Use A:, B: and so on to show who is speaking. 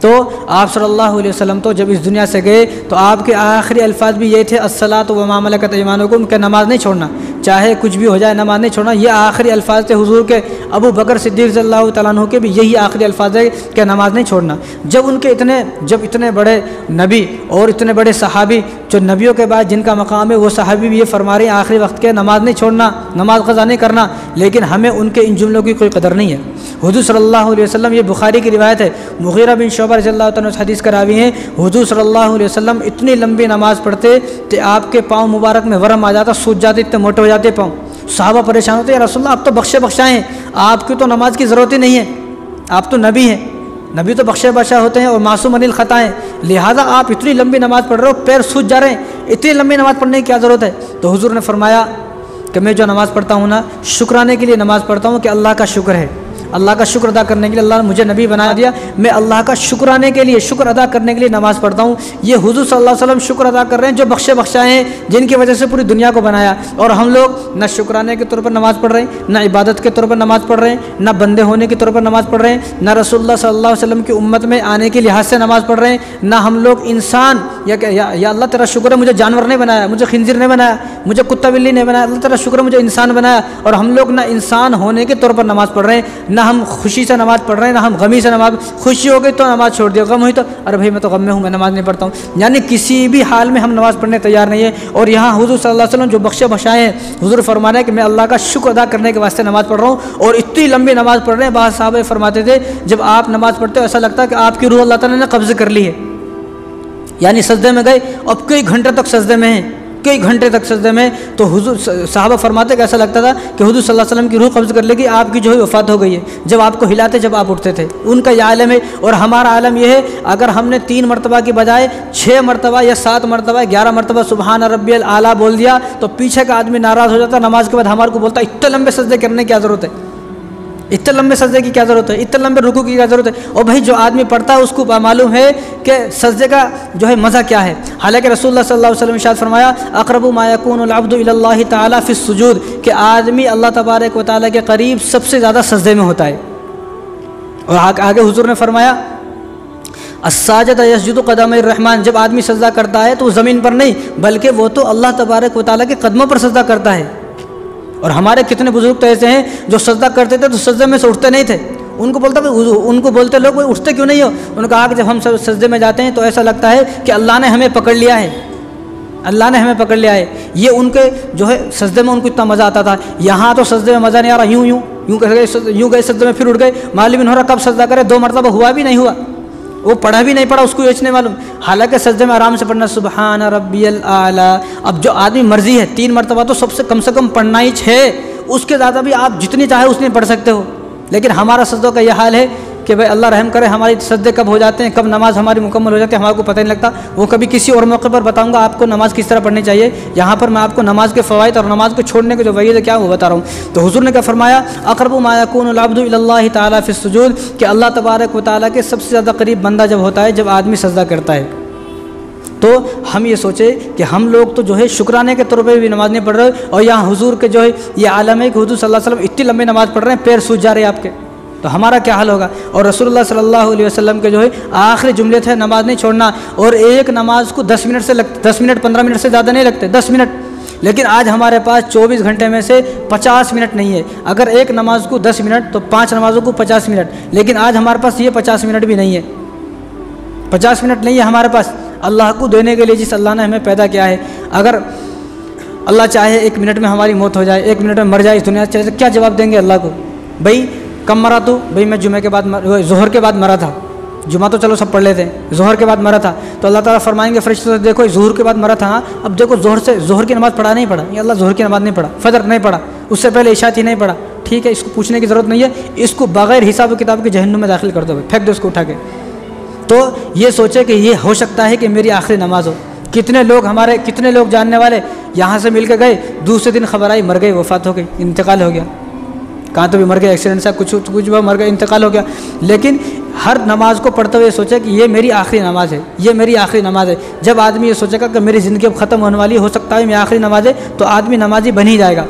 A: तो आप सल्लल्लाहु अलैहि वसल्लम तो जब इस दुनिया से गए तो आपके आखिरी अल्फाज भी ये थे, अस्सलातु व मा मलकत अयमानुकुम, कि नमाज नहीं छोड़ना, चाहे कुछ भी हो जाए नमाज नहीं छोड़ना। ये आखिरी अल्फाज थे हुजूर के। अबू बकर सिद्दीक़ रज़ियल्लाहु तआला अन्हु के भी यही आखिरी अल्फाज है कि नमाज नहीं छोड़ना। जब इतने बड़े नबी और इतने बड़े सहाबी, जो नबियों के बाद जिनका मकाम है, वो सहाबी भी ये फरमा रहे हैं आखिरी वक्त के नमाज नहीं छोड़ना, नमाज क़ज़ा नहीं करना, लेकिन हमें उनके इन जुमलों की कोई कदर नहीं है। हुजूर सल्लल्लाहु अलैहि वसल्लम, ये बुखारी की रिवायत है, मुग़ीरा बिन शुअबा रज़ियल्लाहु तआला अन्हु हदीस का रावी हैं, हुजूर सल्लल्लाहु अलैहि वसल्लम इतनी लंबी नमाज पढ़ते कि आपके पाँव मुबारक में वरम आ जाता, सूज जाते, इतने मोटे हो जाते पाँव। सहाबा परेशान होते, या रसूलल्लाह आप तो बख्शाए हैं, आपकी तो नमाज की ज़रूरत ही नहीं है, आप तो नबी हैं, नबी तो बख्शा होते हैं और मासूम अनिल ख़ताएँ, लिहाजा आप इतनी लंबी नमाज़ पढ़ रहे हो, पैर सूज जा रहे हैं, इतनी लंबी नमाज़ पढ़ने की क्या ज़रूरत है। तो हुजूर ने फरमाया कि मैं जो नमाज़ पढ़ता हूँ ना, शुक्राने के लिए नमाज़ पढ़ता हूँ कि अल्लाह का शुक्र है, अल्लाह का शुक्र अदा करने के लिए अल्लाह ने मुझे नबी बना दिया, मैं अल्लाह का शुक्राने के लिए, शुक्र अदा करने के लिए नमाज़ पढ़ता हूँ। ये हुजूर सल्लल्लाहु अलैहि वसल्लम शुक्र अदा कर रहे हैं, जो बख्शाए हैं, जिनकी वजह से पूरी दुनिया को बनाया। और हम लोग न शुक्राने के तौर पर नमाज़ पढ़ रहे हैं, न इबादत के तौर पर नमाज़ पढ़ रहे हैं, न बंदे होने के तौर पर नमाज़ पढ़ रहे हैं, न रसूलुल्लाह सल्लल्लाहु अलैहि वसल्लम की उम्मत में आने के लिहाज से नमाज़ पढ़ रहे हैं, न हम लोग इंसान या अल्लाह तेरा शुक्र है मुझे जानवर नहीं बनाया, मुझे खिंजीर नहीं बनाया, मुझे कुत्ता बिल्ली नहीं बनाया, अल्लाह तेरा शुक्र है मुझे इंसान बनाया। और हम लोग न इंसान होने के तौर पर नमाज़ पढ़ रहे हैं, न हम खुशी से नमाज़ पढ़ रहे हैं, ना हम गमी से नमाज, खुशी हो गई तो नमाज़ छोड़ दिया, गम हुई तो अरे भाई मैं तो गम में हूँ, मैं नमाज़ नहीं पढ़ता हूँ। यानी किसी भी हाल में हम नमाज़ पढ़ने तैयार नहीं है। और यहाँ हुजूर सल्लल्लाहु अलैहि वसल्लम जो बख्शाए हैं, हुजूर फरमाना है कि मैं अल्लाह का शुक्र अदा करने के वास्ते नमाज़ पढ़ रहा हूँ, और इतनी लंबी नमाज़ पढ़ रहे हैं। बाद साहब फरमाते थे जब आप नमाज़ पढ़ते हो ऐसा लगता है कि आपकी रूह अल्लाह ताला ने कब्ज़ कर ली है, यानी सजदे में गए और कई घंटे तक सजदे में हैं, कई घंटे तक सजदे में। तो हुजूर साहबा फरमाते कि ऐसा लगता था कि हुजूर सल्लल्लाहु अलैहि वसल्लम की रूह कब्ज़ कर लेगी, आपकी जो है वफ़ात हो गई है, जब आपको हिलाते, जब आप उठते थे। उनका यह आलम है। और हमारा आलम यह है, अगर हमने 3 मरतबा की बजाय 6 मरतबा या 7 मरतबा 11 मरतबा सुबहान रब्बियल आला बोल दिया तो पीछे का आदमी नाराज़ हो जाता, नमाज के बाद हमारे को बोलता इतने लंबे सजदे करने की क्या ज़रूरत है, इतने लंबे सजदे की क्या ज़रूरत है, इतने लंबे रुकू की क्या ज़रूरत है। और भाई जो आदमी पढ़ता है उसको मालूम है कि सजदे का जो है मज़ा क्या है। हालांकि रसूलुल्लाह सल्लल्लाहु अलैहि वसल्लम इरशाद फरमाया, अक़रबु मा यकूनुल अब्दु इलल्लाहि तआला फ़िस सुजूद, कि आदमी अल्लाह तबारक व तआला के करीब सबसे ज़्यादा सजदे में होता है। और आगे हुजूर ने फरमाया, अस्साजिद यस्जुदु क़दमै रहमान, जब आदमी सजदा करता है तो ज़मीन पर नहीं बल्कि वो तो अल्लाह तबारक व तआला के कदमों पर सजदा करता है। और हमारे कितने बुजुर्ग तो ऐसे हैं जो सजदा करते थे तो सजदे में से उठते नहीं थे। उनको बोलते लोग उठते क्यों नहीं हो, उन्होंने कहा कि जब हम सजदे में जाते हैं तो ऐसा लगता है कि अल्लाह ने हमें पकड़ लिया है, अल्लाह ने हमें पकड़ लिया है। ये उनके जो है सजदे में उनको इतना मज़ा आता था। यहाँ तो सजदे में मज़ा नहीं आ रहा, यूँ गए सजदे में फिर उठ गए, मालूम नहीं हो रहा कब सजदा करे, 2 मरतबा हुआ भी नहीं हुआ, वो पढ़ा भी नहीं पढ़ा, उसको ये नहीं मालूम। हालांकि सजदे में आराम से पढ़ना सुबहान रब्बियल आला। अब जो आदमी मर्जी है 3 मरतबा तो सबसे कम से कम पढ़ना ही है, उसके ज़्यादा भी आप जितनी चाहे उतनी पढ़ सकते हो। लेकिन हमारा सजदों का यह हाल है कि भाई अल्लाह रहम करे, हमारी सजदे कब हो जाते हैं, कब नमाज हमारी मुकम्मल हो जाती है, हमारे को पता नहीं लगता। वो कभी किसी और मौके पर बताऊंगा आपको नमाज किस तरह पढ़नी चाहिए। यहाँ पर मैं आपको नमाज के फ़वाइद और नमाज को छोड़ने के जो वईद है क्या वो बता रहा हूँ। तो हुजूर ने क्या फरमाया, अक़रबु मा यकूनुल अब्दु इलल्लाहि तआला फ़िस सुजूद, कि अल्लाह तबारक व तआला के सबसे ज़्यादा करीब बंदा जब होता है जब आदमी सजदा करता है। तो हम ये सोचे कि हम लोग तो जो है शुक्राने के तौर पर भी नमाज़ नहीं पढ़ रहे, और यहाँ हुजूर के जो है ये आलम है कि हुजूर सल्लल्लाहु अलैहि वसल्लम इतनी लंबी नमाज़ पढ़ रहे हैं, पैर सूज जा रहे हैं आपके, तो हमारा क्या हाल होगा। और रसूलुल्लाह सल्लल्लाहु अलैहि वसल्लम के जो है आखिरी जुमले थे नमाज नहीं छोड़ना। और एक नमाज को 10 मिनट से 10 मिनट 15 मिनट से ज़्यादा नहीं लगते, 10 मिनट। लेकिन आज हमारे पास 24 घंटे में से 50 मिनट नहीं है। अगर एक नमाज को 10 मिनट तो 5 नमाजों को 50 मिनट, लेकिन आज हमारे पास ये 50 मिनट भी नहीं है, 50 मिनट नहीं है हमारे पास अल्लाह को देने के लिए जिस अल्लाह ने हमें पैदा किया है। अगर अल्लाह चाहे 1 मिनट में हमारी मौत हो जाए, 1 मिनट में मर जाए इस दुनिया से, तो क्या जवाब देंगे अल्लाह को। भाई कब मरा तो, भाई मैं जुमे के बाद ज़ोहर के बाद मरा था, जुमा तो चलो सब पढ़ लेते हैं, ज़ोहर के बाद मरा था। तो अल्लाह ताला फरमाएंगे फरिश्तों से, देखो ज़ोहर के बाद मरा था। हाँ, अब देखो ज़ोहर की नमाज़ पढ़ा नहीं पढ़ा, ये अल्लाह ज़ोहर की नमाज़ नहीं पढ़ा, फजर नहीं पढ़ा, उससे पहले इशा ही नहीं पढ़ा, ठीक है, इसको पूछने की ज़रूरत नहीं है, इसको बग़ैर हिसाब किताब के जहन्नुम में दाखिल कर दो, फेंक दो इसको उठा के। तो ये सोचे कि ये हो सकता है कि मेरी आखिरी नमाज हो। कितने लोग जानने वाले यहाँ से मिल के गए, दूसरे दिन खबर आई मर गए, वफ़ात हो गई, इंतकाल हो गया, कहाँ तो भी मर गए, एक्सीडेंट से कुछ भी मर गए, इंतकाल हो गया। लेकिन हर नमाज को पढ़ते हुए सोचे कि ये मेरी आखिरी नमाज है, ये मेरी आखिरी नमाज है। जब आदमी ये सोचेगा कि मेरी ज़िंदगी अब ख़त्म होने वाली, हो सकता है मेरी आखिरी नमाज है, तो आदमी नमाजी बन ही जाएगा।